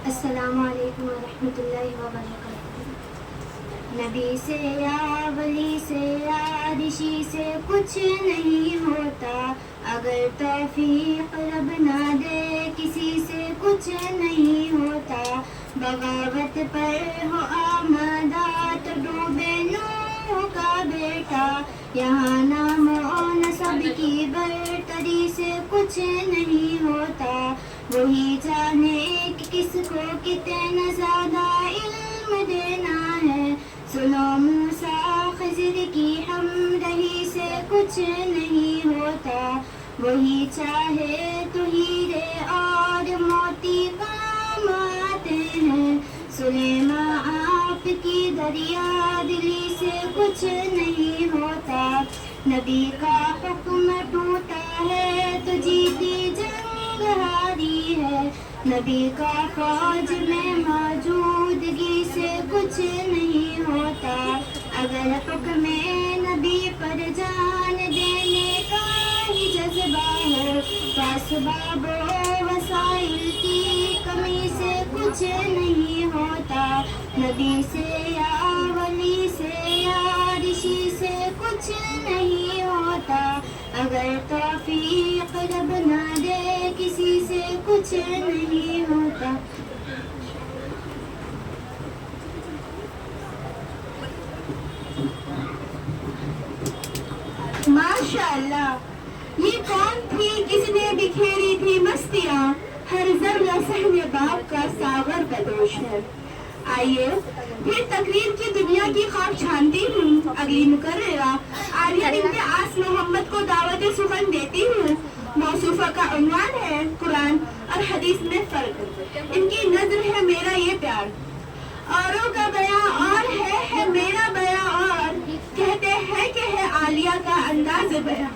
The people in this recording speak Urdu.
السلام علیکم ورحمۃ اللہ وبرکاتہ۔ نبی سے یا ولی سے یا رشی سے کچھ نہیں ہوتا، اگر توفیق رب نہ دے کسی سے کچھ نہیں ہوتا۔ بغاوت پر ہو آمادہ تو ڈوبے نوح کا بیٹا، یہاں نام و نسب کی برتری سے کچھ نہیں ہوتا۔ وہی جانے کہ کس کو کتنا زیادہ علم دینا ہے، سنو موسیٰ خضر کی ہمراہی سے کچھ نہیں ہوتا۔ وہی چاہے تو ہیرے اور موتی کام آتے ہیں، سلیمان آپ کی دریا دلی سے کچھ نہیں ہوتا۔ نبی کا حکم ٹوٹا ہے تو جیتی جنگ ہاری ہے، نبی کا فوج میں موجودگی سے کچھ نہیں ہوتا۔ اگر حکم نبی پر جان دینے کا ہی جذبہ ہو تو اسباب و وسائل کی کمی سے کچھ نہیں ہوتا۔ نبی سے یا ولی سے یا رشی سے کچھ نہیں ہوتا، اگر توفیق رب نہ دے کسی سے کچھ نہیں ہوتا۔ ماشاء اللہ، یہ کون تھی کس نے بکھیری تھی مستیاں، ہر ذرہ صحن باپ کا ساغر بدوش ہے۔ آئیے پھر تقریر کی دنیا کی خواب چھانتی ہوں۔ اگلی مقررہ عالیہ بنت آس محمد کو دعوت سخن دیتی ہوں۔ موصوفہ کا عنوان ہے قرآن اور حدیث میں فرق۔ ان کی نظر ہے میرا یہ پیار، اوروں کا بیاں اور ہے میرا بیاں اور، کہتے ہیں کہ ہے عالیہ کا انداز بیاں۔